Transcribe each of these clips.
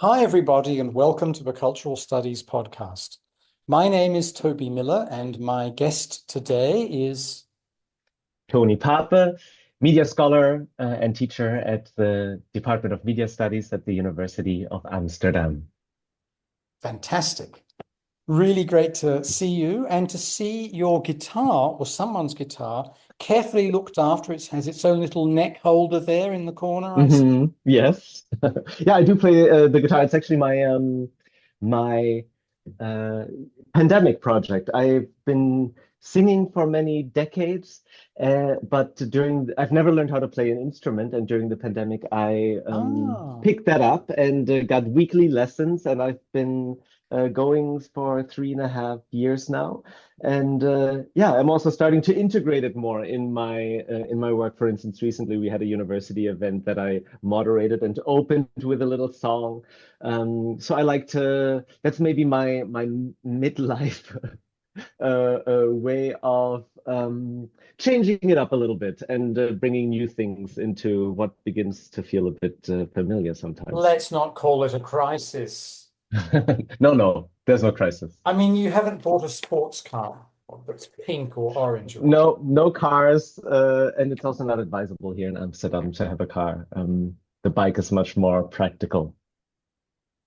Hi, everybody, and welcome to the Cultural Studies podcast. My name is Toby Miller, and my guest today is Toni Pape, media scholar and teacher at the Department of Media Studies at the University of Amsterdam. fantastic. Really great to see you and to see your guitar or someone's guitar carefully looked after. It has its own little neck holder there in the corner, I see. Yes. Yeah, I do play the guitar. It's actually my uh, pandemic project. I've been singing for many decades, but I've never learned how to play an instrument, and during the pandemic, I Ah, picked that up and got weekly lessons, and I've been going for 3.5 years now. And yeah, I'm also starting to integrate it more in my work. For instance, recently we had a university event that I moderated and opened with a little song. So I like to. That's maybe my midlife way of changing it up a little bit and bringing new things into what begins to feel a bit familiar sometimes. let's not call it a crisis. No, no, there's no crisis. I mean, you haven't bought a sports car that's pink or orange or No, no cars, and it's also not advisable here in Amsterdam to have a car. The bike is much more practical.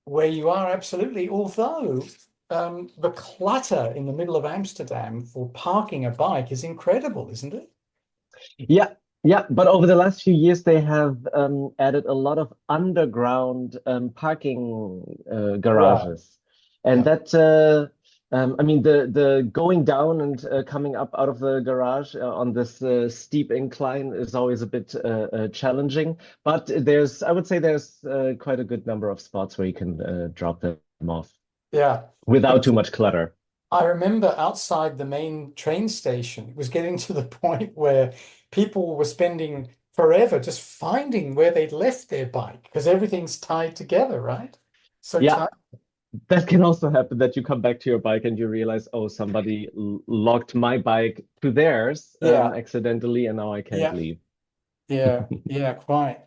where you are, absolutely. Although the clutter in the middle of Amsterdam for parking a bike is incredible, isn't it? Yeah, yeah, but over the last few years, they have added a lot of underground parking Right. garages, and Yeah. I mean, the going down and coming up out of the garage on this steep incline is always a bit challenging. But I would say there's quite a good number of spots where you can drop them off Yeah. without But too much clutter. I remember outside the main train station, it was getting to the point where people were spending forever just finding where they'd left their bike because everything's tied together, right? So Yeah, tight. that can also happen that you come back to your bike and you realize, oh, somebody locked my bike to theirs Yeah. accidentally, and now I can't Yeah. leave. Yeah. Yeah. Quite.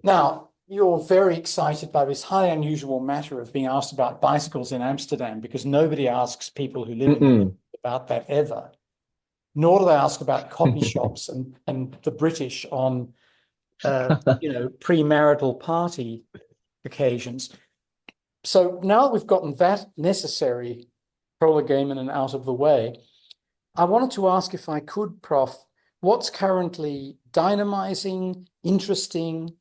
Now, you're very excited by this highly unusual matter of being asked about bicycles in Amsterdam because nobody asks people who live in the Mm-mm. Netherlands about that ever, nor do they ask about coffee shops and the British on premarital party occasions. So now that we've gotten that necessary prolegomena out of the way, I wanted to ask if I could, Prof, what's currently dynamizing, interesting,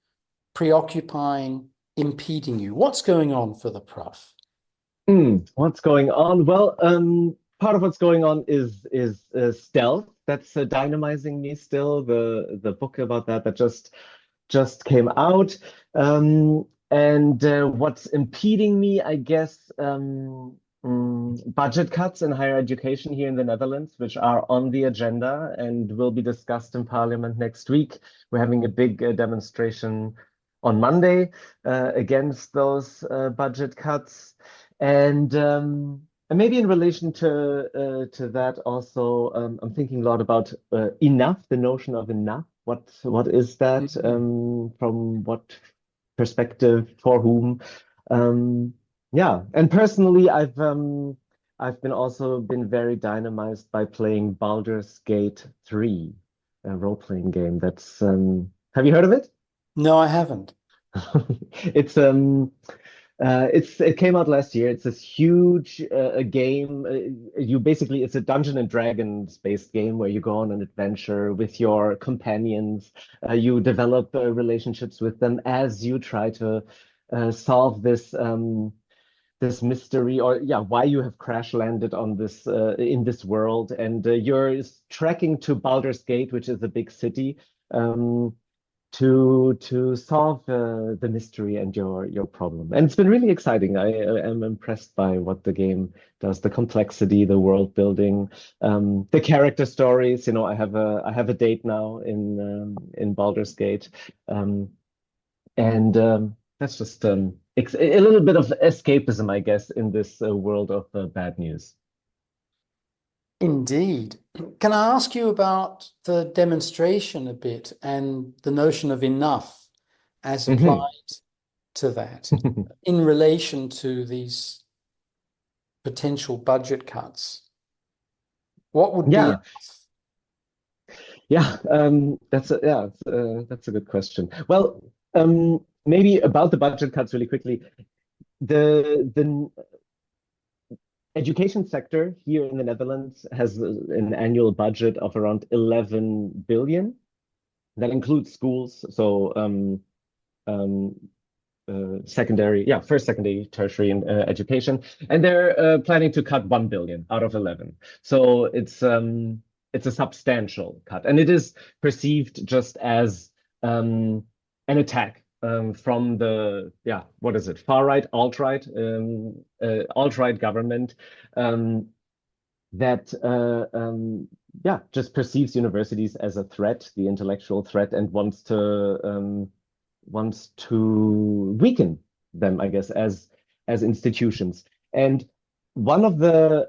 preoccupying, impeding you? What's going on for the prof? What's going on? Well, part of what's going on is stealth. That's dynamizing me still. The book about that just came out. And what's impeding me, I guess, budget cuts in higher education here in the Netherlands, which are on the agenda and will be discussed in Parliament next week. We're having a big demonstration on Monday against those budget cuts. And maybe in relation to that also, I'm thinking a lot about enough, the notion of enough. What is that Mhm. from what perspective for whom? Yeah, and personally, I've been also been very dynamized by playing Baldur's Gate 3, a role-playing game. Have you heard of it? No, I haven't. It's it came out last year. It's this huge game. It's a Dungeon and Dragons based game where you go on an adventure with your companions. You develop relationships with them as you try to solve this mystery, or yeah, why you have crash landed on this in this world. And you're trekking to Baldur's Gate, which is a big city. Um, to solve the mystery and your problem. And it's been really exciting. I am impressed by what the game does, the complexity, the world building, the character stories. You know, I have a date now in Baldur's Gate, um, and that's just a little bit of escapism, I guess, in this world of bad news. Indeed. Can I ask you about the demonstration a bit and the notion of enough as applied Hmm. to that in relation to these potential budget cuts? What would be Yeah, enough? yeah, that's a good question. Well, maybe about the budget cuts really quickly. The education sector here in the Netherlands has an annual budget of around 11 billion. That includes schools, so um, secondary, yeah, first, secondary, tertiary education, and they're planning to cut 1 billion out of 11. So it's a substantial cut, and it is perceived just as an attack from the, yeah, what is it, far right, alt right government um, that yeah, just perceives universities as a threat, the intellectual threat, and wants to weaken them, I guess, as institutions. And one of the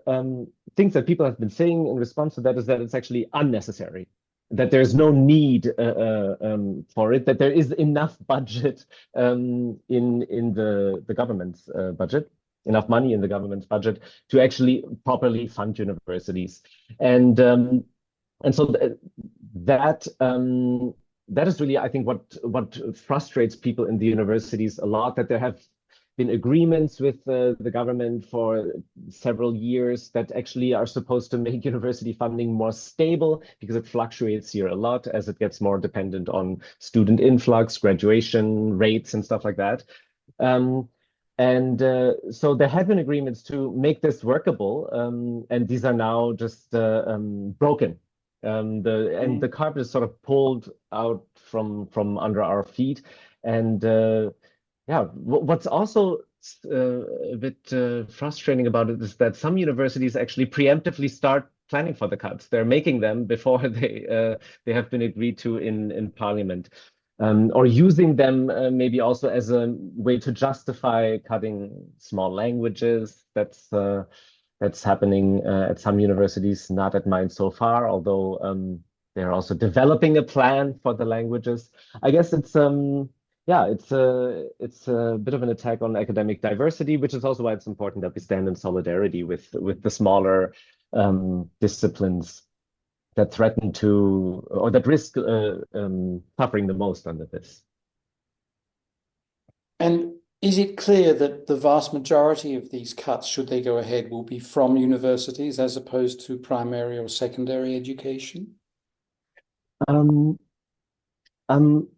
things that people have been saying in response to that is that it's actually unnecessary, that there's no need for it, that there is enough budget in the government's budget, enough money in the government's budget to actually properly fund universities. And um, and so that that is really, I think, what frustrates people in the universities a lot, that there have been agreements with the government for several years that actually are supposed to make university funding more stable because it fluctuates here a lot as it gets more dependent on student influx, graduation rates, and stuff like that. Um, and so there have been agreements to make this workable, and these are now just broken. And the Mm. carpet is sort of pulled out from under our feet. And yeah, what's also a bit frustrating about it is that some universities actually preemptively start planning for the cuts. They're making them before they have been agreed to in parliament, or using them maybe also as a way to justify cutting small languages. That's happening at some universities, not at mine so far, although they're also developing a plan for the languages. I guess yeah, it's a bit of an attack on academic diversity, which is also why it's important that we stand in solidarity with the smaller disciplines that threaten to or that risk suffering the most under this. And is it clear that the vast majority of these cuts, should they go ahead, will be from universities as opposed to primary or secondary education? Um, um,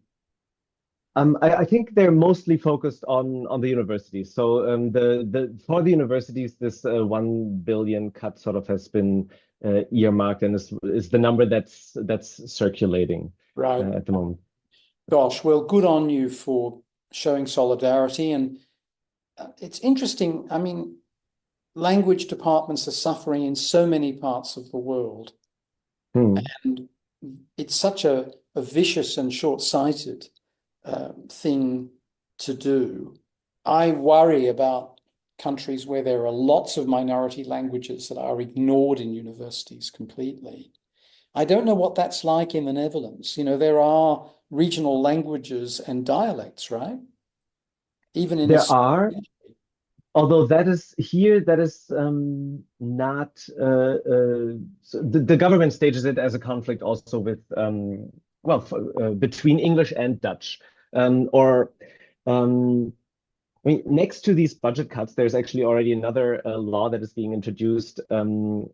I think they're mostly focused on the universities. So the for the universities, this 1 billion cut sort of has been earmarked and is the number that's circulating Right. at the moment. Gosh, well, good on you for showing solidarity. And it's interesting. I mean, language departments are suffering in so many parts of the world. Hmm. And it's such a vicious and short-sighted thing to do. I worry about countries where there are lots of minority languages that are ignored in universities completely. I don't know what that's like in the Netherlands. You know, there are regional languages and dialects, right? Even in a There are, although that is here, that is not. So the government stages it as a conflict also with well, between English and Dutch, or. Um, I mean, next to these budget cuts, there's actually already another law that is being introduced,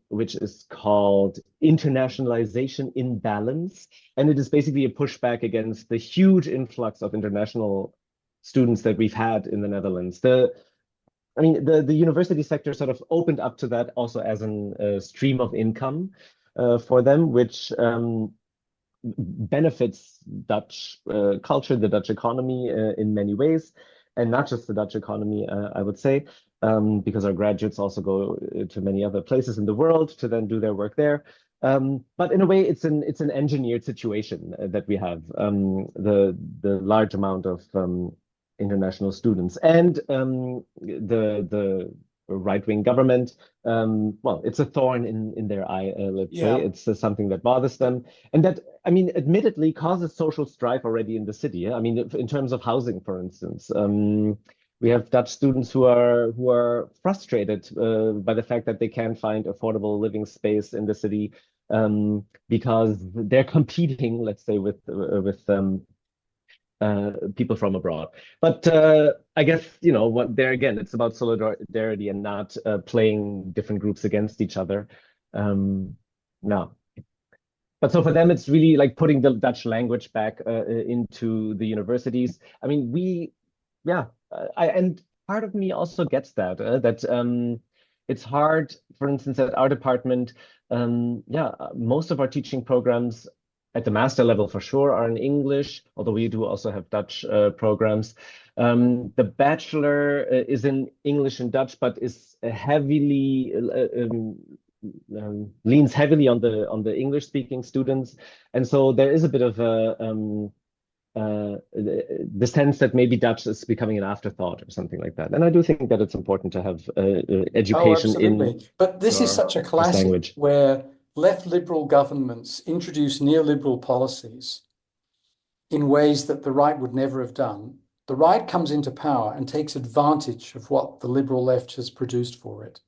which is called internationalization imbalance. And it is basically a pushback against the huge influx of international students that we've had in the Netherlands. I mean, the university sector sort of opened up to that also as an stream of income for them, which benefits Dutch culture, the Dutch economy in many ways, and not just the Dutch economy, I would say, because our graduates also go to many other places in the world to then do their work there. But in a way, it's an engineered situation that we have, the large amount of international students and the right-wing government. Well, it's a thorn in their eye, let's say. Yeah. It's something that bothers them, and that, I mean, admittedly causes social strife already in the city. Yeah? I mean, in terms of housing, for instance. We have Dutch students who are frustrated by the fact that they can't find affordable living space in the city because they're competing, let's say, with people from abroad. But I guess, what there again, it's about solidarity and not playing different groups against each other. Um, no. But so for them, it's really like putting the Dutch language back into the universities. I mean, yeah, and part of me also gets that it's hard, for instance, at our department, yeah, most of our teaching programs at the master level for sure are in English, although we do also have Dutch programs. The bachelor is in English and Dutch, but is heavily leans heavily on the English speaking students, and so there is a bit of the sense that maybe Dutch is becoming an afterthought or something like that. And I do think that it's important to have Oh, education in absolutely. But this is your such a first classic language. where left liberal governments introduce neoliberal policies in ways that the right would never have done. The right comes into power and takes advantage of what the liberal left has produced for it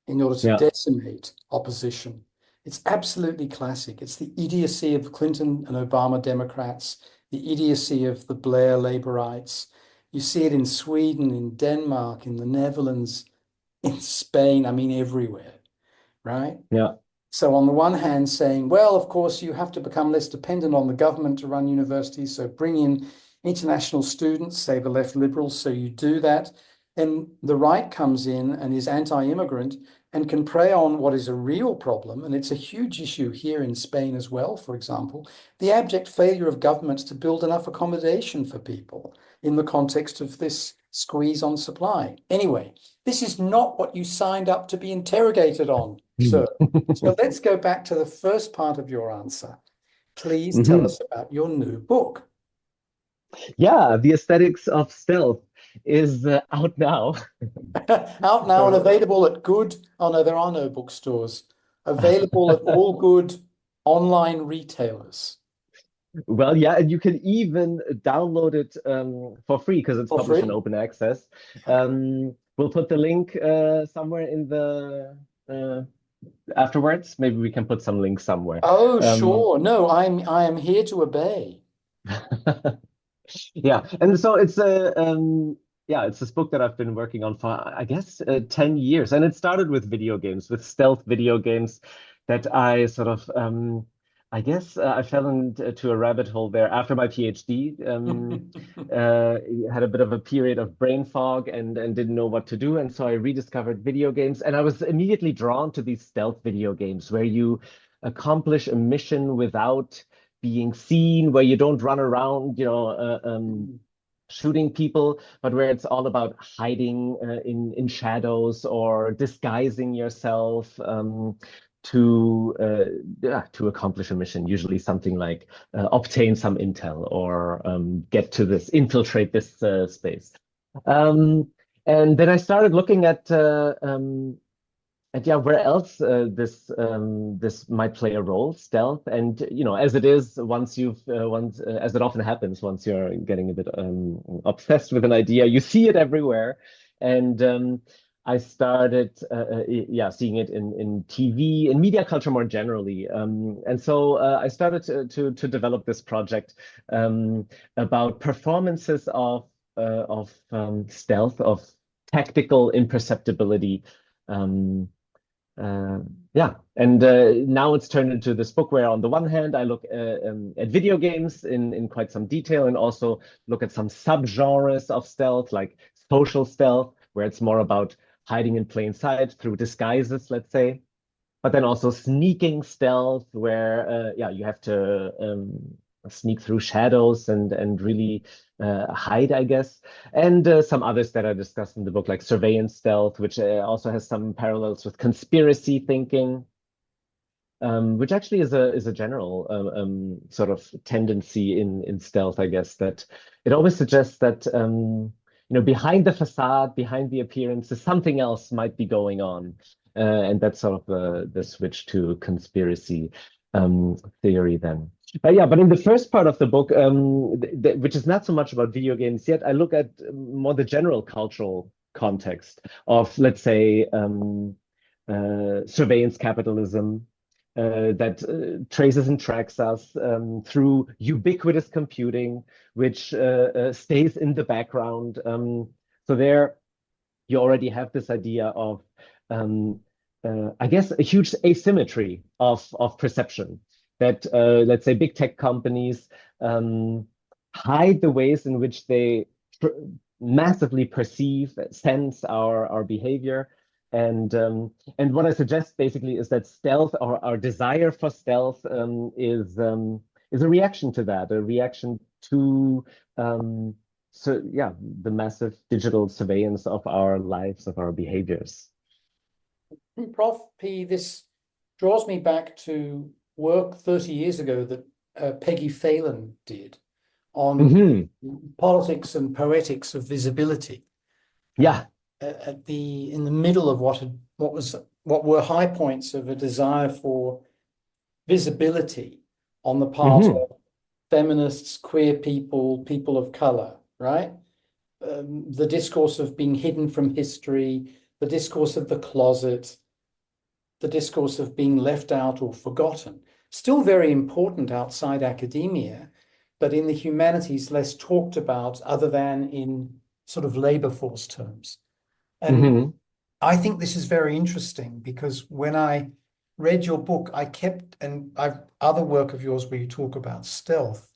in order to Yeah, decimate opposition. It's absolutely classic. It's the idiocy of Clinton and Obama Democrats, the idiocy of the Blair Laborites. You see it in Sweden, in Denmark, in the Netherlands, in Spain, I mean, everywhere, right? yeah. So on the one hand, saying, well, of course, you have to become less dependent on the government to run universities. So bring in international students, say the left liberals. So you do that. Then the right comes in and is anti-immigrant and can prey on what is a real problem. And it's a huge issue here in Spain as well, for example, the abject failure of governments to build enough accommodation for people in the context of this squeeze on supply. Anyway, this is not what you signed up to be interrogated on, sir. So let's go back to the first part of your answer. Please tell Hmm. us about your new book. Yeah, the aesthetics of stealth is out now. Out now and So, available at good, oh no, there are no bookstores. Available at all good online retailers well, yeah, and you can even download it for free because it's for published in free. open access. Yeah. We'll put the link somewhere in the afterwards. Maybe we can put some links somewhere. Oh, Um, sure. No, I am here to obey. yeah, and so it's a yeah, it's this book that I've been working on for I guess 10 years, and it started with video games, with stealth video games that I sort of I guess I fell into a rabbit hole there after my PhD. Uh, had a bit of a period of brain fog and didn't know what to do, and so I rediscovered video games, and I was immediately drawn to these stealth video games where you accomplish a mission without being seen, where you don't run around, shooting people, but where it's all about hiding in shadows or disguising yourself to accomplish a mission. Usually something like obtain some intel or get to this, infiltrate this space. Um, and then I started looking at yeah, where else this might play a role, stealth, and as it is, once as it often happens, once you're getting a bit obsessed with an idea, you see it everywhere, and I started yeah, seeing it in TV, in media culture more generally, and so I started to develop this project about performances of stealth, of tactical imperceptibility. Um, uh, yeah, and now it's turned into this book where, on the one hand, I look at video games in quite some detail, and also look at some subgenres of stealth, like social stealth, where it's more about hiding in plain sight through disguises, let's say, but then also sneaking stealth, where yeah, you have to sneak through shadows and really hide, I guess, and some others that I discussed in the book, like surveillance stealth, which also has some parallels with conspiracy thinking, which actually is a general sort of tendency in stealth, I guess, that it always suggests that behind the facade, behind the appearances, something else might be going on. And that's sort of the switch to conspiracy theory then. Yeah, but in the first part of the book, which is not so much about video games yet, I look at more the general cultural context of, let's say, surveillance capitalism that traces and tracks us through ubiquitous computing, which stays in the background. So there you already have this idea of, um, I guess, a huge asymmetry of perception that, let's say, big tech companies hide the ways in which they tr massively perceive, sense our behavior. And what I suggest basically is that stealth, or our desire for stealth, is a reaction to that, a reaction to so yeah, the massive digital surveillance of our lives, of our behaviors. Prof P, this draws me back to work 30 years ago that Peggy Phelan did on Hmm. politics and poetics of visibility. Uh, Yeah. in the middle of what were high points of a desire for visibility on the part Hmm. of feminists, queer people, people of color, right? The discourse of being hidden from history, the discourse of the closet, the discourse of being left out or forgotten. Still very important outside academia, but in the humanities, less talked about other than in sort of labor force terms. And Hmm. I think this is very interesting because when I read your book, and I've other work of yours where you talk about stealth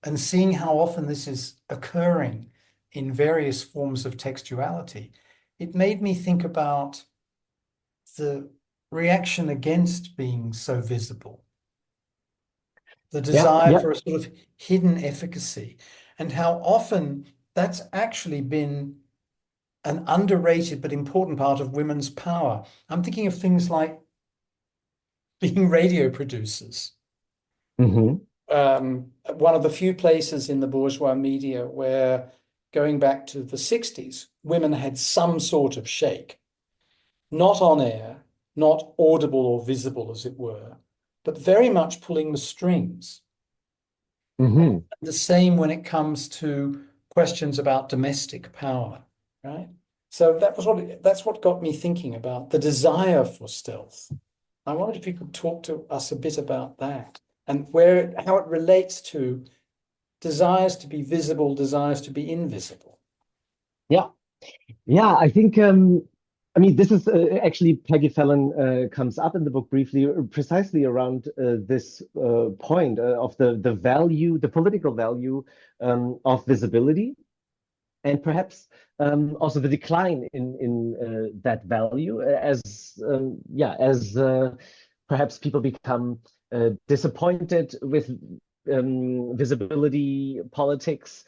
and seeing how often this is occurring in various forms of textuality, it made me think about the reaction against being so visible, the Yeah. desire Yeah. for a sort of hidden efficacy, and how often that's actually been an underrated but important part of women's power. I'm thinking of things like being radio producers. Hmm. One of the few places in the bourgeois media where, going back to the 60s, women had some sort of shake, not on air, not audible or visible, as it were, but very much pulling the strings. Hmm. The same when it comes to questions about domestic power, right? So that's what got me thinking about the desire for stealth. I wondered if you could talk to us a bit about that and how it relates to desires to be visible, desires to be invisible. Yeah. Yeah, I think, I mean, this is actually Peggy Fallon comes up in the book briefly, precisely around this point of the value, the political value of visibility, and perhaps also the decline in that value as as perhaps people become disappointed with visibility politics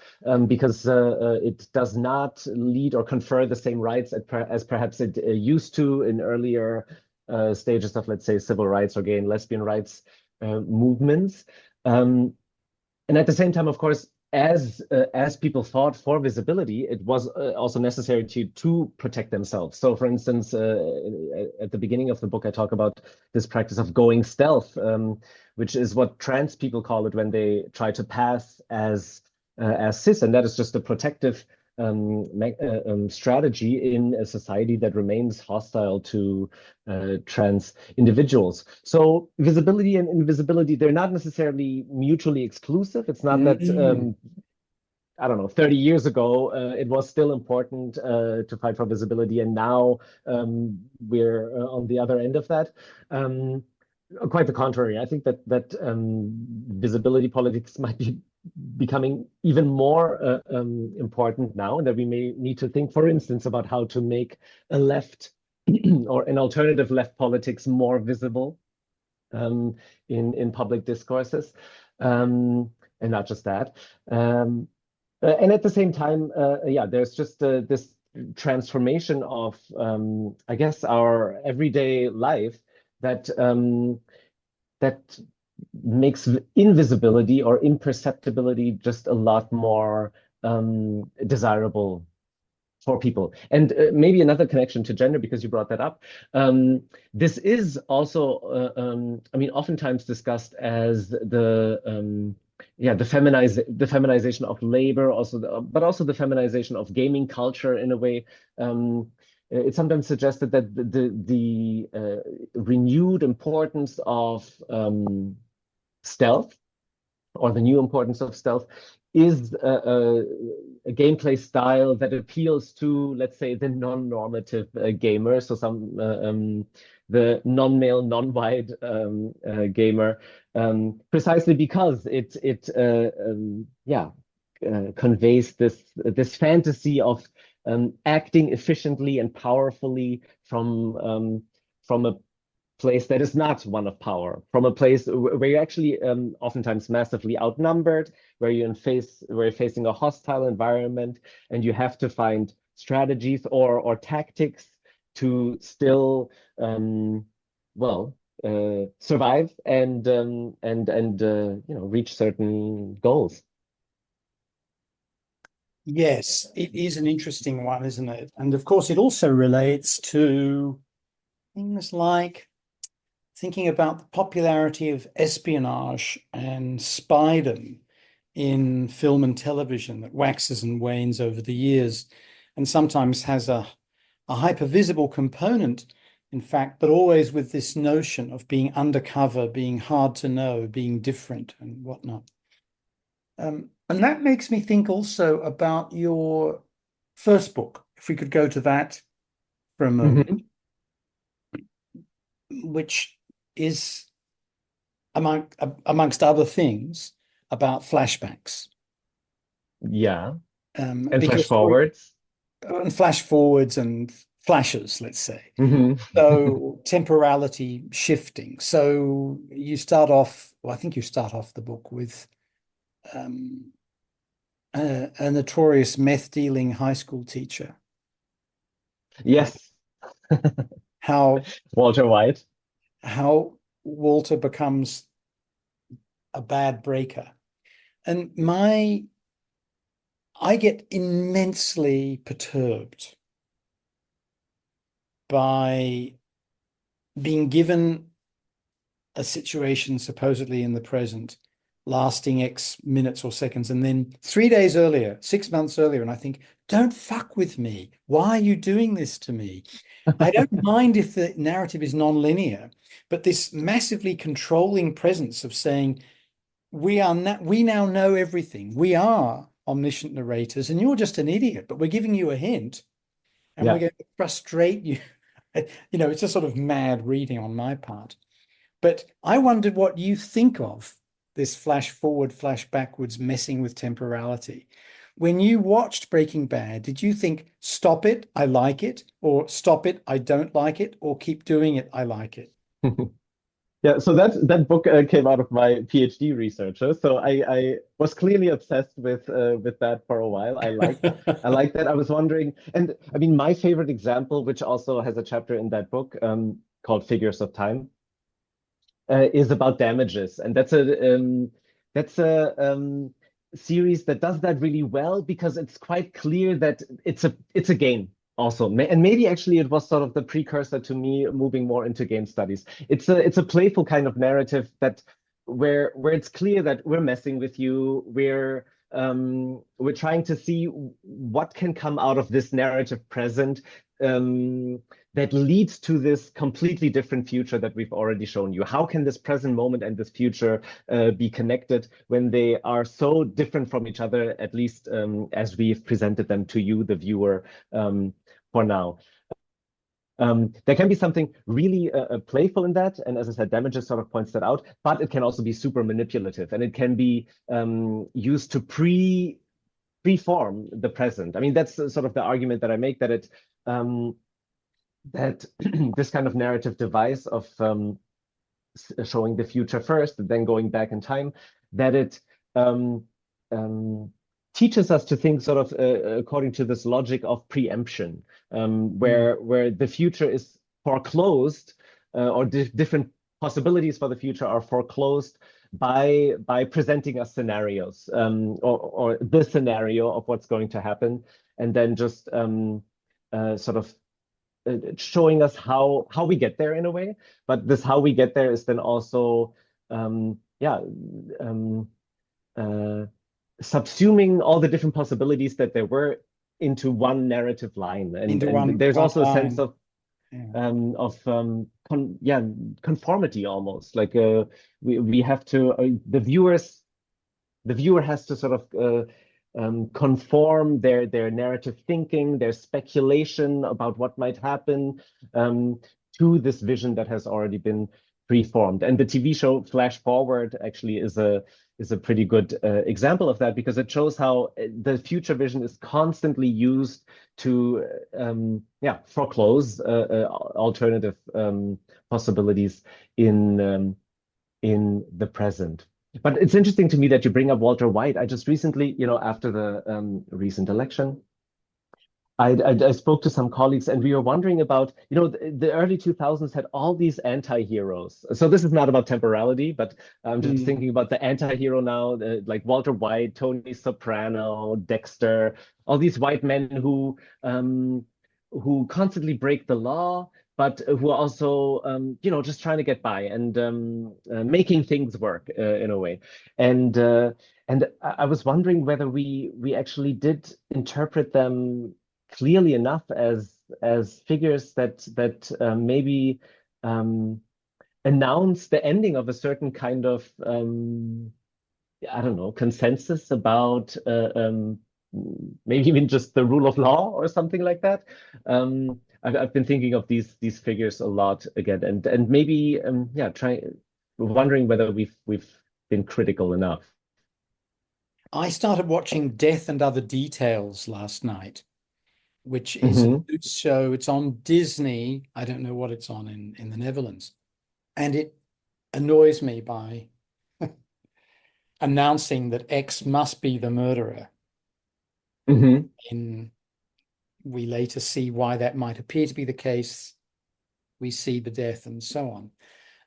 because it does not lead or confer the same rights as perhaps it used to in earlier stages of, let's say, civil rights or gay and lesbian rights movements. Um, and at the same time, of course, as people fought for visibility, it was also necessary to protect themselves. So, for instance, at the beginning of the book, I talk about this practice of going stealth, which is what trans people call it when they try to pass as cis, and that is just a protective strategy in a society that remains hostile to trans individuals. So visibility and invisibility, they're not necessarily mutually exclusive. It's not that, Mm. I don't know, 30 years ago, it was still important to fight for visibility, and now we're on the other end of that. Um, Quite the contrary. I think that visibility politics might be becoming even more important now, and that we may need to think, for instance, about how to make a left or an alternative left politics more visible um, in public discourses, and not just that. Um, and at the same time, yeah, there's just this transformation of, I guess, our everyday life that that makes invisibility or imperceptibility just a lot more desirable for people. And maybe another connection to gender, because you brought that up. This is also, I mean, oftentimes discussed as the feminization of labor, also, but also the feminization of gaming culture in a way. It's sometimes suggested that the renewed importance of stealth, or the new importance of stealth, is a gameplay style that appeals to, let's say, the non-normative gamer. So the non-male, non-white gamer, precisely because it conveys this fantasy of acting efficiently and powerfully from a place that is not one of power, from a place where you're actually oftentimes massively outnumbered, where you're facing a hostile environment, and you have to find strategies or tactics to still survive and reach certain goals. Yes, it is an interesting one, isn't it? And of course, it also relates to things like thinking about the popularity of espionage and spydom in film and television that waxes and wanes over the years, and sometimes has a hypervisible component, in fact, but always with this notion of being undercover, being hard to know, being different and whatnot. And that makes me think also about your first book, if we could go to that for a moment, Mhm. which is amongst other things about flashbacks. Yeah, and flash Because forwards. and flash forwards and flashes, let's say. Mhm. So temporality shifting. So you start off, well, I think you start off the book with um, a notorious meth dealing high school teacher. Uh, Yes, how Walter White. how Walter becomes a bad breaker. And I get immensely perturbed by being given a situation supposedly in the present lasting X minutes or seconds, and then 3 days earlier, 6 months earlier, and I think, don't fuck with me. Why are you doing this to me? I don't mind if the narrative is non-linear, but this massively controlling presence of saying, we now know everything. We are omniscient narrators, and you're just an idiot, but we're giving you a hint, and we're Yeah. going to frustrate you. It's a sort of mad reading on my part. But I wondered what you think of this flash forward, flash backwards messing with temporality. When you watched Breaking Bad, did you think, stop it, I like it, or stop it, I don't like it, or keep doing it, I like it? Yeah, so that book came out of my PhD researcher. So I was clearly obsessed with that for a while. I liked that. I was wondering, and I mean, my favorite example, which also has a chapter in that book, called Figures of Time, is about damages, and that's a series that does that really well, because it's quite clear that it's a game also. And maybe actually it was sort of the precursor to me moving more into game studies. It's a playful kind of narrative that where it's clear that we're messing with you. We're trying to see what can come out of this narrative present, um, that leads to this completely different future that we've already shown you. How can this present moment and this future be connected when they are so different from each other, at least as we've presented them to you, the viewer, for now? There can be something really playful in that, and as I said, Damages sort of points that out. But it can also be super manipulative, and it can be used to preform the present. I mean, that's sort of the argument that I make, that this kind of narrative device of showing the future first, then going back in time, that it um, um, teaches us to think sort of according to this logic of preemption, Mm. where the future is foreclosed, or different possibilities for the future are foreclosed by presenting us scenarios, or the scenario of what's going to happen. and then just sort of showing us how we get there in a way. But this how we get there is then also yeah um, uh, subsuming all the different possibilities that there were into one narrative line, and Into there's one also a sense line. Yeah. yeah, conformity almost like we have to the viewer has to sort of conform their narrative thinking, their speculation about what might happen to this vision that has already been preformed. And the TV show Flash Forward actually is a pretty good example of that, because it shows how the future vision is constantly used to yeah, foreclose alternative possibilities in the present. But it's interesting to me that you bring up Walter White. I just recently, after the recent election, I spoke to some colleagues and we were wondering about, the early 2000s had all these anti-heroes. So this is not about temporality, but I'm just Mm. thinking about the anti-hero now, like Walter White, Tony Soprano, Dexter, all these white men who constantly break the law, but who are also, just trying to get by and making things work in a way. And I was wondering whether we actually did interpret them clearly enough as figures that maybe um, announce the ending of a certain kind of I don't know, consensus about maybe even just the rule of law or something like that. I've been thinking of these figures a lot again, and maybe yeah, try wondering whether we've been critical enough. I started watching Death and Other Details last night, which is a Hmm. new show. It's on Disney. I don't know what it's on in the Netherlands. And it annoys me by announcing that X must be the murderer. Hmm. In we later see why that might appear to be the case. We see the death and so on.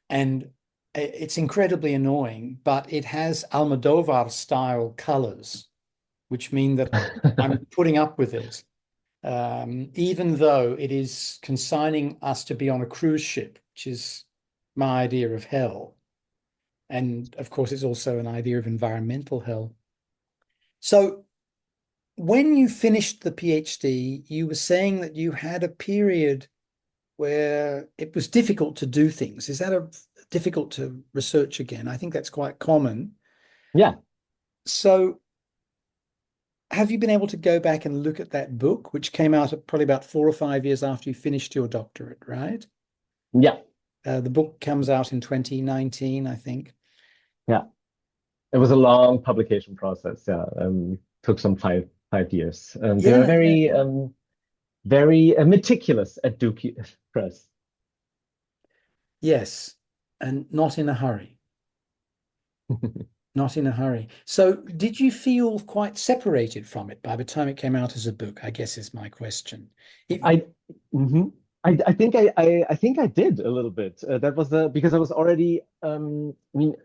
And it's incredibly annoying, but it has Almodovar style colors, which mean that I'm putting up with it. Even though it is consigning us to be on a cruise ship, which is my idea of hell. And of course, it's also an idea of environmental hell. So, when you finished the PhD, you were saying that you had a period where it was difficult to do things. Is that difficult to research again? I think that's quite common. Yeah, So, have you been able to go back and look at that book, which came out probably about 4 or 5 years after you finished your doctorate, right? yeah, The book comes out in 2019, I think. yeah. It was a long publication process. Yeah, took some five years. They were Yeah, yeah, very yeah. very meticulous at Duke Press. Yes, and not in a hurry. Not in a hurry. So, did you feel quite separated from it by the time it came out as a book? I guess is my question. It, I, mhm. I think I think I did a little bit. That was because I was already. I mean,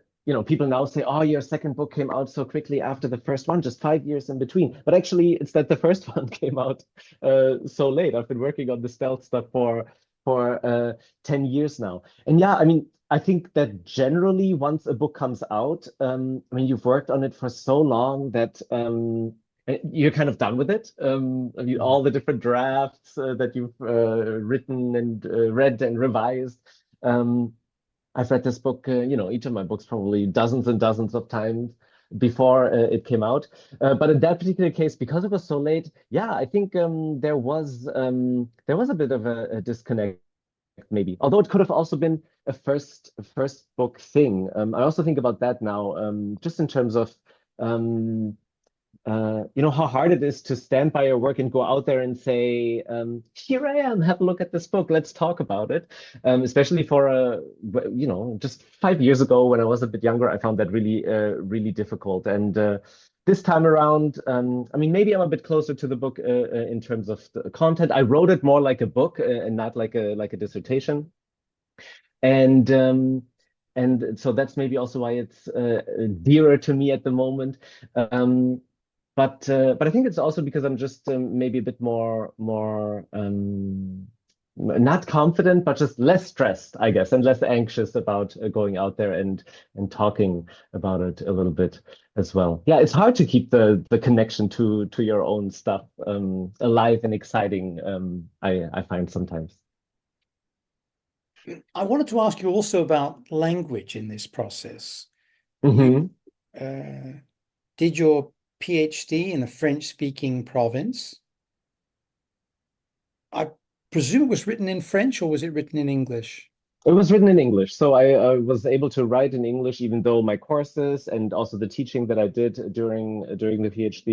people now say, "Oh, your second book came out so quickly after the first one, just 5 years in between." But actually, it's that the first one came out so late. I've been working on the stealth stuff for 10 years now, and yeah, I mean, I think that generally, once a book comes out, I mean, you've worked on it for so long that. You're kind of done with it. I mean, all the different drafts that you've written and read and revised. Um, I've read this book, each of my books probably dozens and dozens of times before it came out. But in that particular case, because it was so late, yeah, I think there was a bit of a disconnect, maybe. Although it could have also been a first book thing. I also think about that now, just in terms of. Um, how hard it is to stand by your work and go out there and say, here I am, have a look at this book, let's talk about it. Especially for just 5 years ago when I was a bit younger, I found that really, really difficult. And this time around, I mean, maybe I'm a bit closer to the book in terms of the content. I wrote it more like a book and not like a dissertation. And so that's maybe also why it's dearer to me at the moment. Um, but I think it's also because I'm just maybe a bit more not confident, but just less stressed, I guess, and less anxious about going out there and talking about it a little bit as well. Yeah, it's hard to keep the connection to your own stuff alive and exciting. I find sometimes. I wanted to ask you also about language in this process. You Hmm. uh, did your PhD in a French-speaking province. I presume it was written in French, or was it written in English? It was written in English, so I was able to write in English, even though my courses and also the teaching that I did during the PhD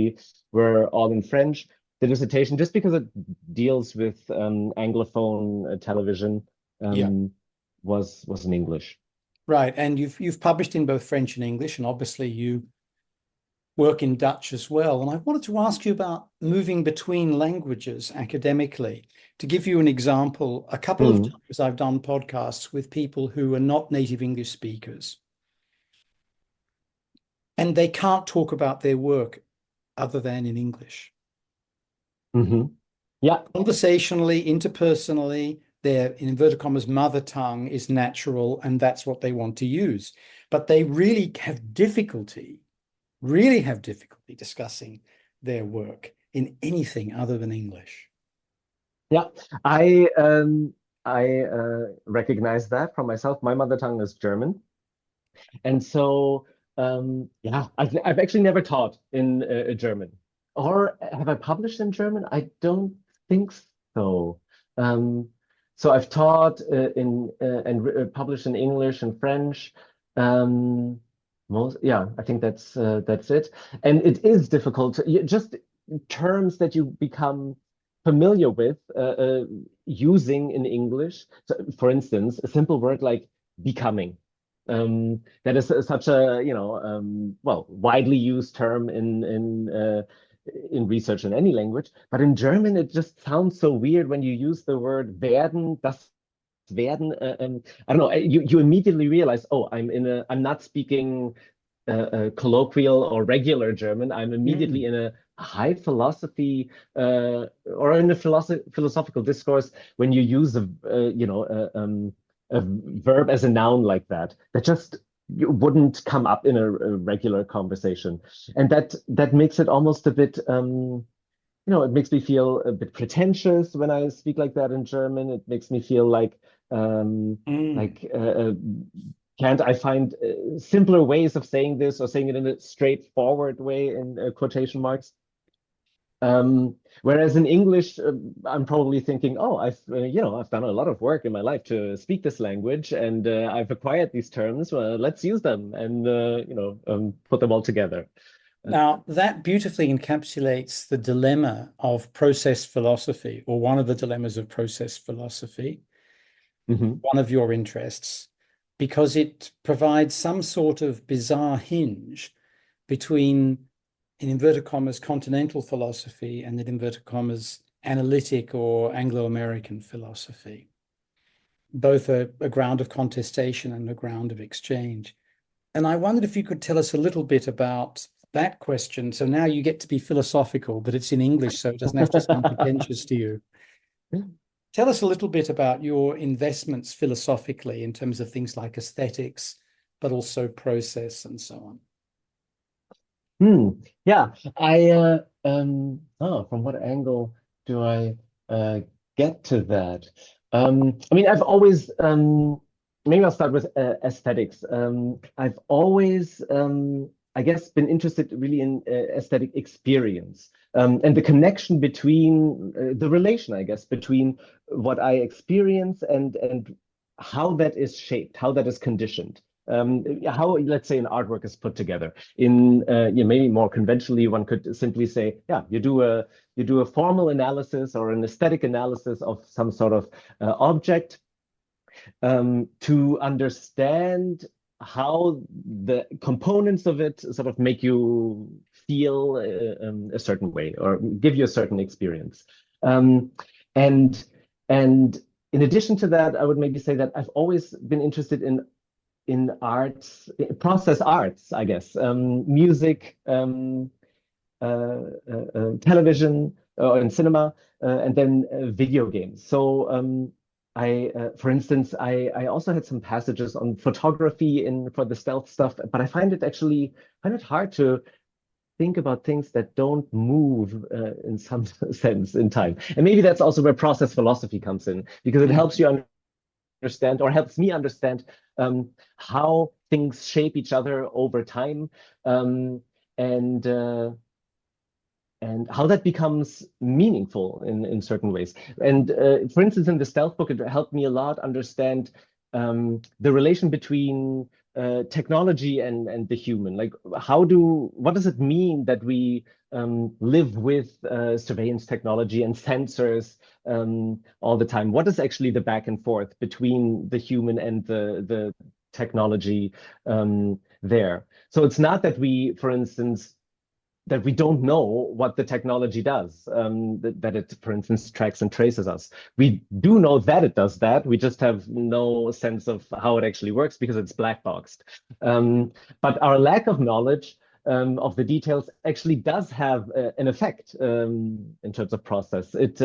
were all in French. The dissertation, just because it deals with Anglophone television, Yeah. um, was in English. Right. And you've published in both French and English, and obviously you work in Dutch as well. And I wanted to ask you about moving between languages academically. To give you an example, a couple of Mm, times I've done podcasts with people who are not native English speakers, and they can't talk about their work other than in English. hmm. Yeah, Conversationally, interpersonally, their, in inverted commas, mother tongue is natural, and that's what they want to use. But they really have difficulty discussing their work in anything other than English. yeah. I recognize that from myself. My mother tongue is German. And so, yeah, I've actually never taught in German. Or have I published in German? I don't think so. Um, so I've taught and published in English and French. Um, yeah, I think that's it. And it is difficult. Just terms that you become familiar with using in English. So, for instance, a simple word like becoming. That is such a, well, widely used term in research in any language, but in German it just sounds so weird when you use the word werden, das werden. I don't know. You immediately realize, oh, I'm not speaking colloquial or regular German. I'm immediately Mm. in a high philosophy or in a philosophical discourse when you use a verb as a noun like that. That just wouldn't come up in a regular conversation, and that makes it almost a bit. It makes me feel a bit pretentious when I speak like that in German. It makes me feel um, Mm. like can't I find simpler ways of saying this or saying it in a straightforward way in quotation marks? Whereas in English, I'm probably thinking, oh, I've done a lot of work in my life to speak this language, and I've acquired these terms. Well, let's use them and put them all together. Uh, Now, that beautifully encapsulates the dilemma of process philosophy, or one of the dilemmas of process philosophy, mhm, one of your interests, because it provides some sort of bizarre hinge between, in inverted commas, continental philosophy and in inverted commas, analytic or Anglo-American philosophy, both a ground of contestation and a ground of exchange. And I wondered if you could tell us a little bit about that question. So now you get to be philosophical, but it's in English, so it doesn't have to sound pretentious to you. Tell us a little bit about your investments philosophically in terms of things like aesthetics, but also process and so on. Hmm. Yeah. From what angle do I get to that? I mean, I've always maybe I'll start with aesthetics. I've always I guess been interested really in aesthetic experience and the connection between the relation, I guess, between what I experience and how that is shaped, how that is conditioned. How, let's say, an artwork is put together. Maybe more conventionally, one could simply say, yeah, you do a formal analysis or an aesthetic analysis of some sort of object to understand how the components of it sort of make you feel a certain way or give you a certain experience. Um, and and in addition to that, I would maybe say that I've always been interested in arts, process arts, I guess, music, television and cinema, and then video games. So for instance, I also had some passages on photography in for the stealth stuff, but find it hard to think about things that don't move in some sense in time. And maybe that's also where process philosophy comes in, because it helps you understand or helps me understand how things shape each other over time, um, and uh, and how that becomes meaningful in certain ways. And for instance, in the stealth book, it helped me a lot understand the relation between technology and the human. Like, what does it mean that we live with surveillance technology and sensors all the time? What is actually the back and forth between the human and the technology there? So it's not that we, for instance, that we don't know what the technology does, that it, for instance, tracks and traces us. We do know that it does that. We just have no sense of how it actually works because it's black boxed. But our lack of knowledge of the details actually does have an effect in terms of process. It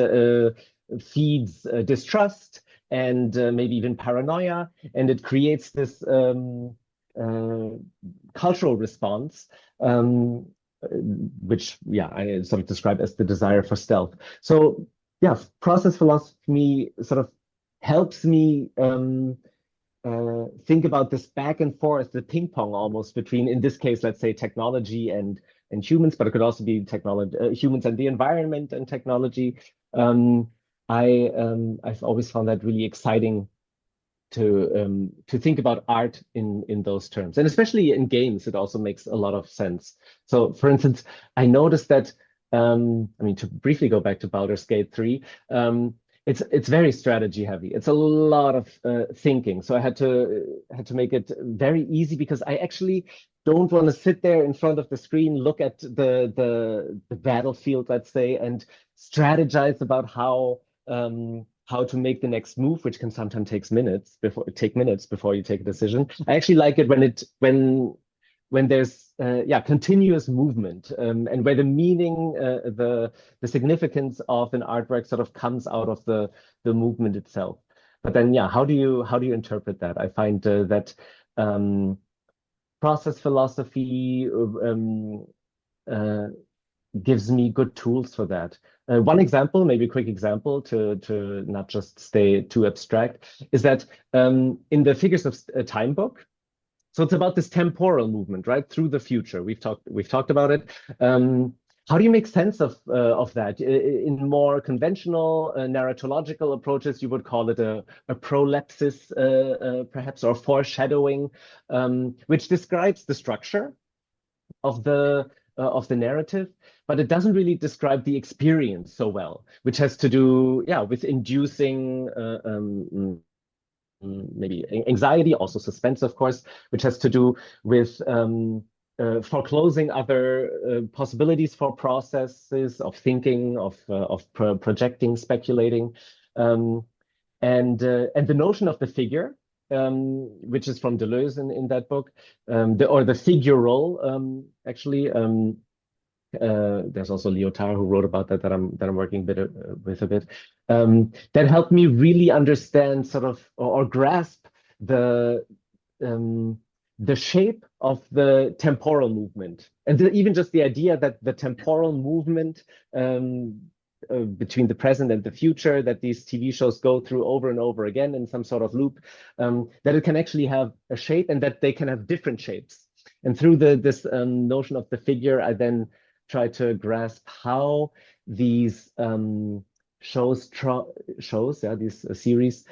feeds distrust and maybe even paranoia, and it creates this uh, cultural response. Which I sort of describe as the desire for stealth. So yeah, process philosophy sort of helps me think about this back and forth, the ping pong almost between, in this case, let's say technology and humans, but it could also be technology, humans and the environment and technology. Um, I've always found that really exciting to think about art in those terms, and especially in games, it also makes a lot of sense. So, for instance, I noticed that I mean, to briefly go back to Baldur's Gate 3, it's very strategy heavy. It's a lot of thinking. So I had to make it very easy because I actually don't want to sit there in front of the screen, look at the battlefield, let's say, and strategize about how to make the next move, which can sometimes take minutes before you take a decision. I actually like it when there's continuous movement, and where the meaning, the significance of an artwork sort of comes out of the movement itself. But then, yeah, how do you interpret that? I find that um, process philosophy uh, gives me good tools for that. One example, maybe a quick example to not just stay too abstract, is that in the Figures of Time book, so it's about this temporal movement, right, through the future. We've talked about it. How do you make sense of that? In more conventional narratological approaches, you would call it a prolepsis, perhaps, or foreshadowing, which describes the structure of the narrative, but it doesn't really describe the experience so well, which has to do, yeah, with inducing maybe anxiety, also suspense, of course, which has to do with foreclosing other possibilities for processes of thinking, of projecting, speculating, um, and the notion of the figure, which is from Deleuze in that book, or the figure role, actually. There's also Lyotard who wrote about that I'm working with a bit. That helped me really understand sort of or grasp the um, the shape of the temporal movement, and even just the idea that the temporal movement between the present and the future that these TV shows go through over and over again in some sort of loop, that it can actually have a shape and that they can have different shapes. And through this notion of the figure, I then try to grasp how these these series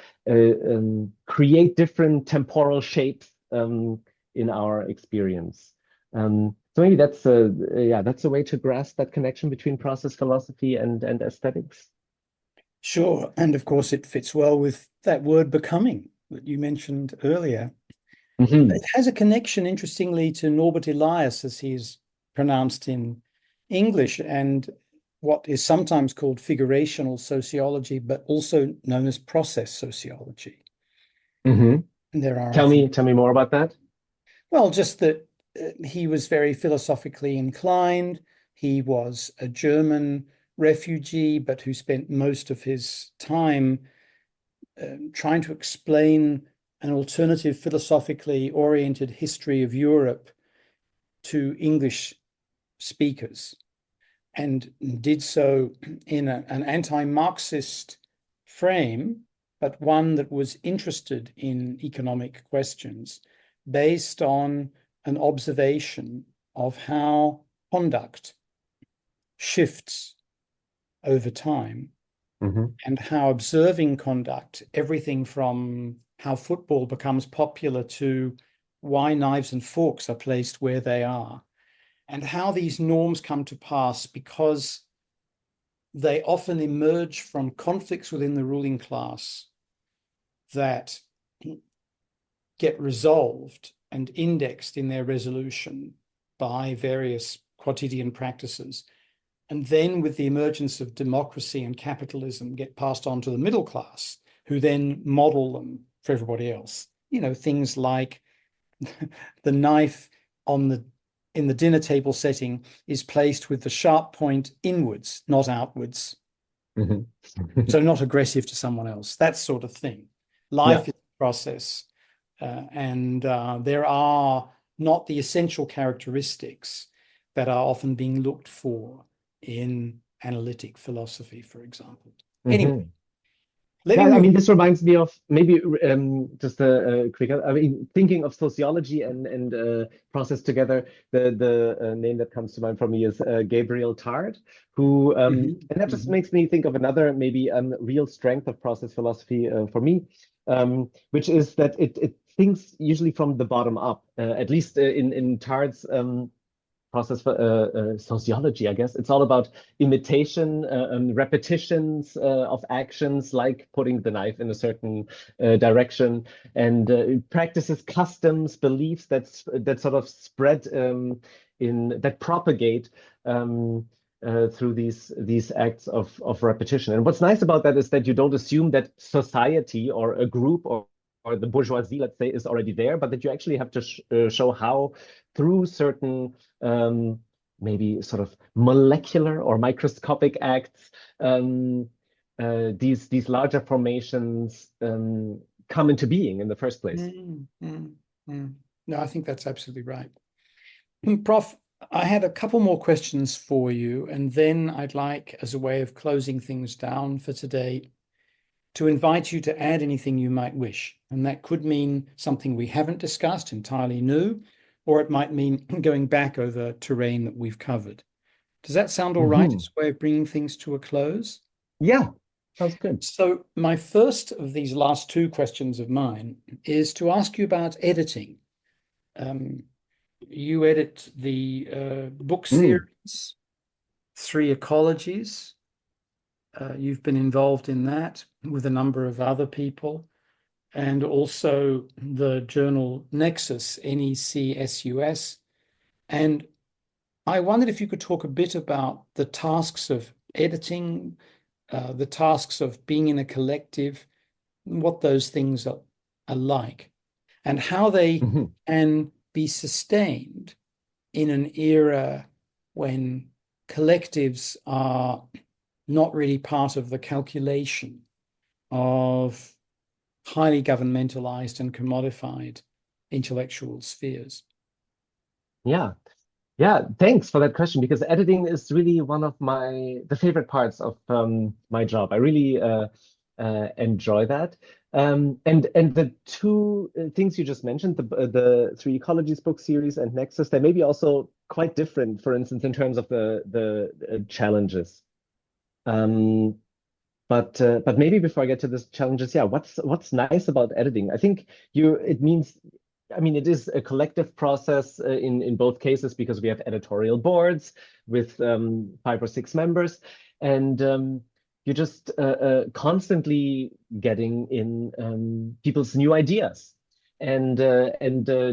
create different temporal shapes in our experience. So maybe that's a way to grasp that connection between process philosophy and aesthetics. Sure. And of course, it fits well with that word becoming that you mentioned earlier. Hmm. It has a connection, interestingly, to Norbert Elias, as he's pronounced in English, and what is sometimes called figurational sociology, but also known as process sociology. Hmm. And there are, I Tell think, me, tell me more about that. well, just that he was very philosophically inclined. He was a German refugee, but who spent most of his time trying to explain an alternative philosophically oriented history of Europe to English speakers, and did so in an anti-Marxist frame, but one that was interested in economic questions based on an observation of how conduct shifts over time Hmm. and how observing conduct, everything from how football becomes popular to why knives and forks are placed where they are, and how these norms come to pass because they often emerge from conflicts within the ruling class that get resolved and indexed in their resolution by various quotidian practices. And then with the emergence of democracy and capitalism get passed on to the middle class, who then model them for everybody else. Things like the knife on the in the dinner table setting is placed with the sharp point inwards, not outwards. Hmm. So not aggressive to someone else, that sort of thing. Yeah. Life is a process, and there are not the essential characteristics that are often being looked for in analytic philosophy, for example. Anyway, Hmm. let me Yeah, I move. mean, this reminds me of maybe just a quick. I mean, thinking of sociology and process together. The name that comes to mind for me is Gabriel Tard, who Mhm, and that just mhm, makes me think of another maybe real strength of process philosophy for me, which is that it thinks usually from the bottom up. At least in Tard's process for sociology, I guess. It's all about imitation, repetitions of actions, like putting the knife in a certain direction, and practices, customs, beliefs that sort of spread that propagate. Through these acts of repetition. And what's nice about that is that you don't assume that society or a group or the bourgeoisie, let's say, is already there, but that you actually have to show how through certain maybe sort of molecular or microscopic acts, these larger formations come into being in the first place. mm, mm, mm. No, I think that's absolutely right. Prof, I had a couple more questions for you, and then I'd like, as a way of closing things down for today, to invite you to add anything you might wish. And that could mean something we haven't discussed, entirely new, or it might mean going back over terrain that we've covered. Does that sound all right Hmm. as a way of bringing things to a close? Yeah, sounds good. So, my first of these last two questions of mine is to ask you about editing. Um, you edit the book Mm. series, Three Ecologies. You've been involved in that with a number of other people, and also the journal Nexus, Necsus. And I wondered if you could talk a bit about the tasks of editing, the tasks of being in a collective, what those things are like, and how they Mhm. can be sustained in an era when collectives are not really part of the calculation of highly governmentalized and commodified intellectual spheres. Yeah. Yeah, thanks for that question because editing is really one of the favorite parts of my job. I really enjoy that. And the two things you just mentioned, the Three Ecologies book series and Nexus, they may be also quite different, for instance, in terms of the challenges. Um, but maybe before I get to the challenges, yeah, what's nice about editing? I think it means, I mean, it is a collective process in both cases because we have editorial boards with 5 or 6 members, and you're just constantly getting in people's new ideas. And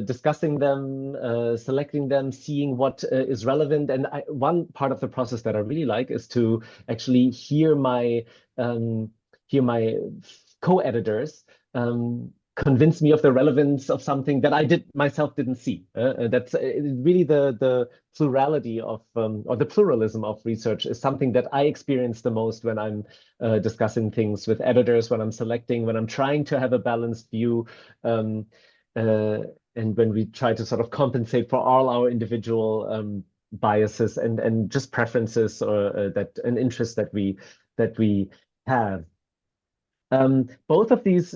discussing them, selecting them, seeing what is relevant. And one part of the process that I really like is to actually um, hear my co-editors convince me of the relevance of something that I did myself didn't see. That's really the plurality of or the pluralism of research is something that I experience the most when I'm discussing things with editors, when I'm selecting, when I'm trying to have a balanced view, um, uh, and when we try to sort of compensate for all our individual biases and just preferences or that and interests that we have. Both of these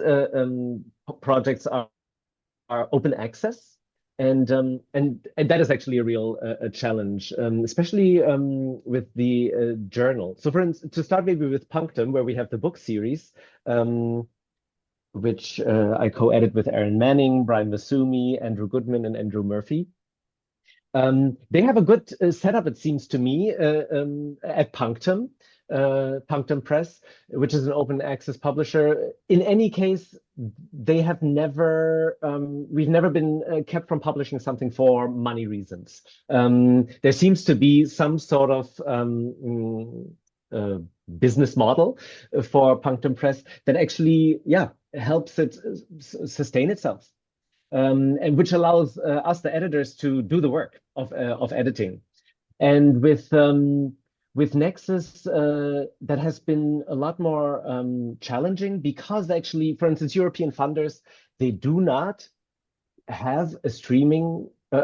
projects are open access, and that is actually a real a challenge, especially with the journal. So, for instance, to start maybe with Punctum, where we have the book series, um, which I co-edit with Aaron Manning, Brian Masumi, Andrew Goodman, and Andrew Murphy. They have a good setup, it seems to me, at Punctum, Punctum Press, which is an open access publisher. In any case, they have never, we've never been kept from publishing something for money reasons. There seems to be some sort of uh, business model for Punctum Press that actually, yeah, helps it sustain itself, and which allows us, the editors, to do the work of editing. And with Nexus, that has been a lot more challenging because actually, for instance, European funders, they do not have a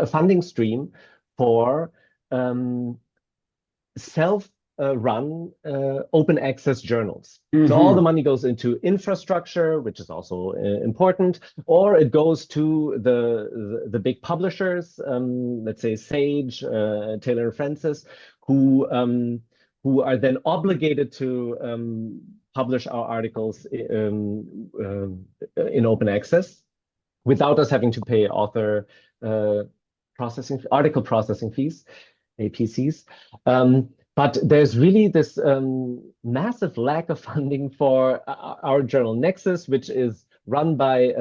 funding stream for self run open access journals. So all the money goes into infrastructure, which is also important, or it goes to the big publishers, let's say Sage, Taylor and Francis, who are then obligated to publish our articles in open access without us having to pay author article processing fees, APCs. But there's really this massive lack of funding for our journal Nexus, which is run by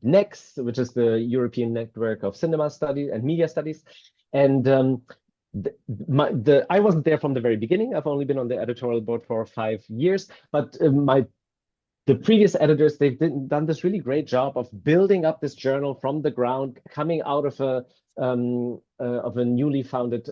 NEX, which is the European Network of Cinema Studies and Media Studies. And I wasn't there from the very beginning. I've only been on the editorial board for 5 years, but the previous editors, they've done this really great job of building up this journal from the ground, coming out of a newly founded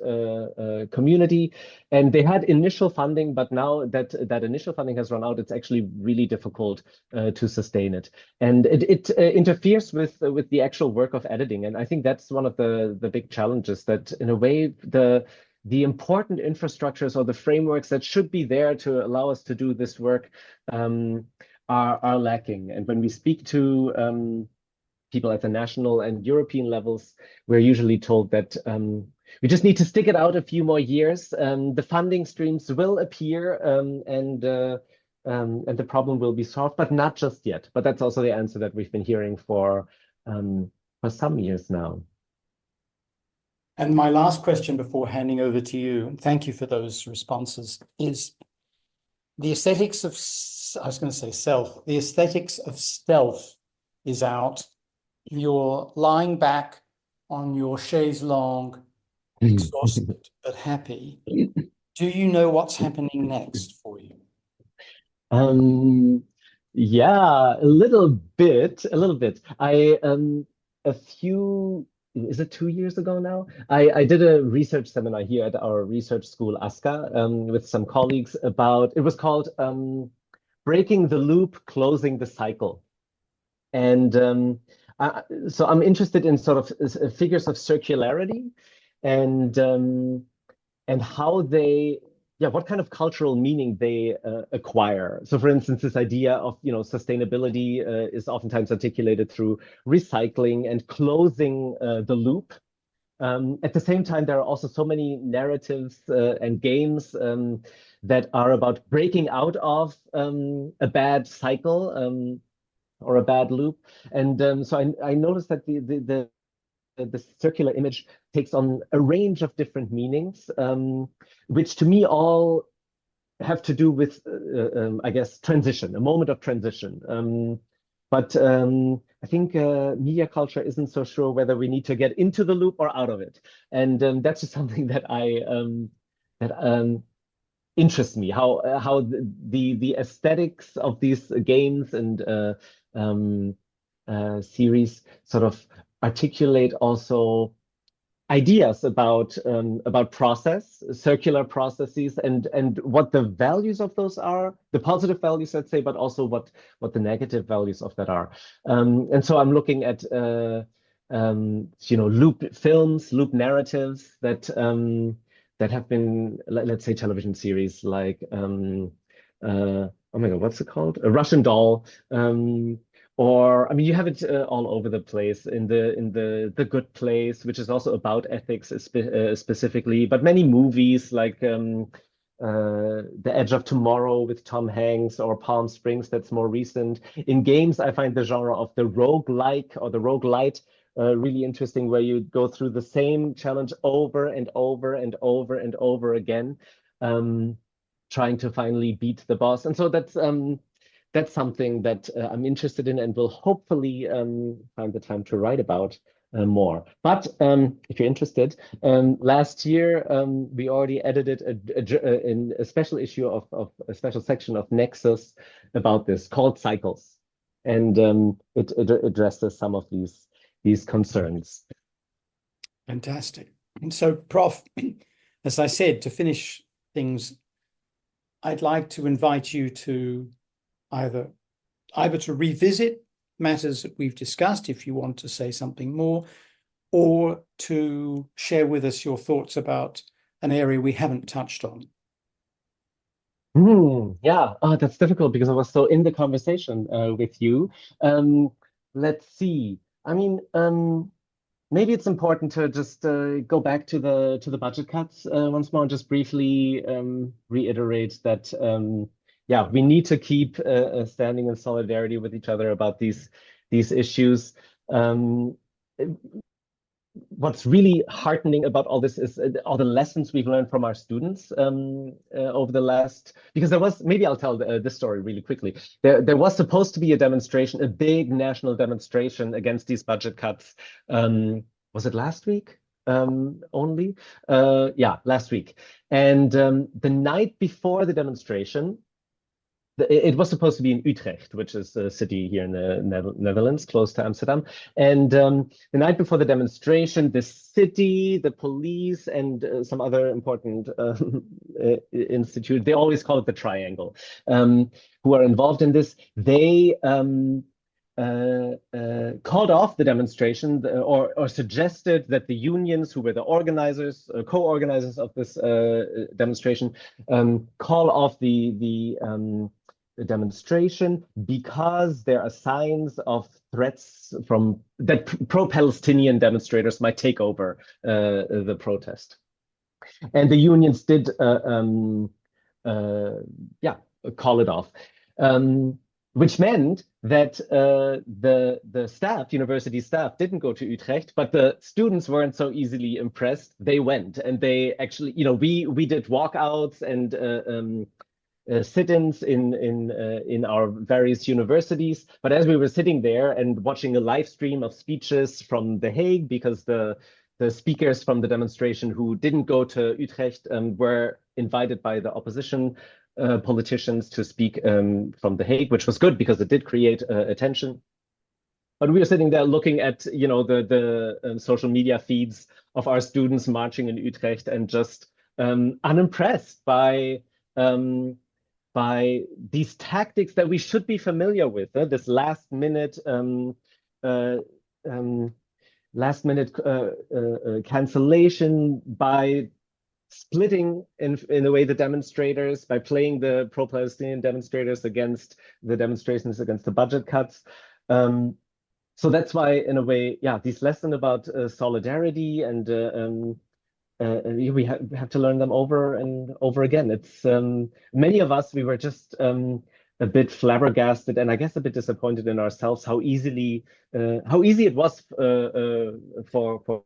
community. And they had initial funding, but now that initial funding has run out, it's actually really difficult to sustain it. And it interferes with the actual work of editing. And I think that's one of the big challenges, that in a way, the important infrastructures or the frameworks that should be there to allow us to do this work are lacking. And when we speak to people at the national and European levels, we're usually told that we just need to stick it out a few more years. The funding streams will appear, and the problem will be solved, but not just yet. But that's also the answer that we've been hearing for some years now. And my last question before handing over to you, and thank you for those responses, is the aesthetics of, I was going to say self, the aesthetics of stealth is out. You're lying back on your chaise longue, exhausted but happy. Do you know what's happening next for you? Yeah, a little bit, a little bit. A few, is it 2 years ago now? I did a research seminar here at our research school, ASCA, with some colleagues it was called Breaking the Loop, Closing the Cycle. And so I'm interested in sort of figures of circularity and how what kind of cultural meaning they acquire. So, for instance, this idea of sustainability is oftentimes articulated through recycling and closing the loop. At the same time, there are also so many narratives and games that are about breaking out of a bad cycle or a bad loop. And so I noticed that the circular image takes on a range of different meanings, which to me all have to do with, I guess, transition, a moment of transition. But I think media culture isn't so sure whether we need to get into the loop or out of it. And that's just something that interests me, how the aesthetics of these games and series sort of articulate also ideas about process, circular processes, and what the values of those are, the positive values, let's say, but also what the negative values of that are. And so I'm looking at loop films, loop narratives that have been, let's say, television series like oh my God, what's it called? A Russian Doll. Or I mean, you have it all over the place in the Good Place, which is also about ethics specifically. But many movies like The Edge of Tomorrow with Tom Hanks or Palm Springs, that's more recent. In games, I find the genre of the roguelike or the roguelite really interesting, where you go through the same challenge over and over and over and over again, um, trying to finally beat the boss. And so that's something that I'm interested in and will hopefully find the time to write about more. But if you're interested, last year we already edited in a special issue of a special section of Nexus about this called Cycles, and it addresses some of these concerns. Fantastic. And so, Prof, as I said, to finish things, I'd like to invite you to either to revisit matters that we've discussed, if you want to say something more, or to share with us your thoughts about an area we haven't touched on. Yeah, that's difficult because I was so in the conversation with you. Um, let's see. I mean, maybe it's important to just go back to the budget cuts once more and just briefly reiterate that yeah, we need to keep standing in solidarity with each other about these issues. Um, what's really heartening about all this is all the lessons we've learned from our students over the last, because there was, maybe I'll tell this story really quickly. There was supposed to be a demonstration, a big national demonstration against these budget cuts. Was it last week only? Yeah, last week. And the night before the demonstration, it was supposed to be in Utrecht, which is a city here in the Netherlands, close to Amsterdam. And the night before the demonstration, the city, the police, and some other important institute, they always call it the triangle, who are involved in this, they called off the demonstration or suggested that the unions who were the organizers, co-organizers of this demonstration, call off the demonstration because there are signs of threats from that pro-Palestinian demonstrators might take over the protest. And the unions did, yeah, call it off. Which meant that the staff, university staff, didn't go to Utrecht, but the students weren't so easily impressed. They went, and they actually, we did walkouts and sit-ins in our various universities. But as we were sitting there and watching a live stream of speeches from The Hague, because the speakers from the demonstration who didn't go to Utrecht were invited by the opposition politicians to speak from The Hague, which was good because it did create attention. But we were sitting there looking at, the social media feeds of our students marching in Utrecht and just unimpressed by these tactics that we should be familiar with. This last minute cancellation by splitting in a way the demonstrators, by playing the pro-Palestinian demonstrators against the demonstrations against the budget cuts. So that's why, in a way, yeah, these lessons about solidarity and we have to learn them over and over again. It's many of us, we were just a bit flabbergasted and I guess a bit disappointed in ourselves how easy it was for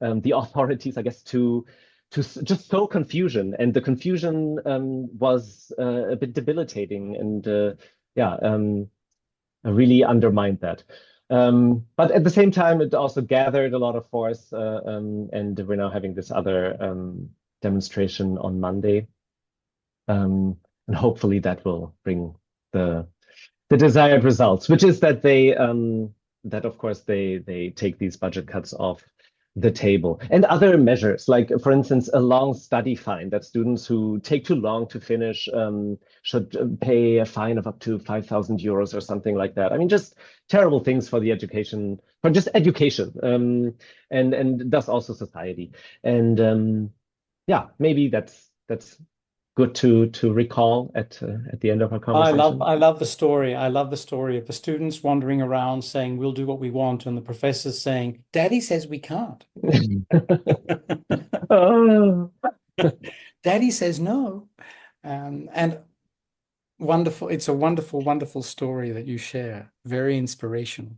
the authorities, I guess, to just sow confusion, and the confusion was a bit debilitating and yeah, really undermined that. But at the same time, it also gathered a lot of force, and we're now having this other demonstration on Monday, and hopefully that will bring the the desired results, which is that that of course they take these budget cuts off the table and other measures, like for instance, a long study fine that students who take too long to finish should pay a fine of up to 5,000 euros or something like that. I mean, just terrible things for the education, for just education, and thus also society. And yeah, maybe that's good to recall at the end of our conversation. I love the story. I love the story of the students wandering around saying, we'll do what we want, and the professors saying, Daddy says we can't. Oh. Daddy says no. And wonderful. It's a wonderful, wonderful story that you share. Very inspirational.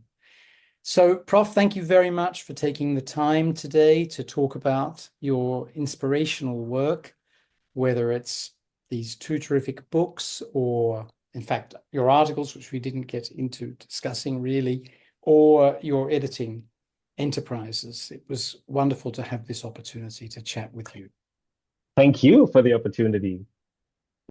So, Prof, thank you very much for taking the time today to talk about your inspirational work, whether it's these two terrific books or, in fact, your articles, which we didn't get into discussing really, or your editing enterprises. It was wonderful to have this opportunity to chat with you. Thank you for the opportunity.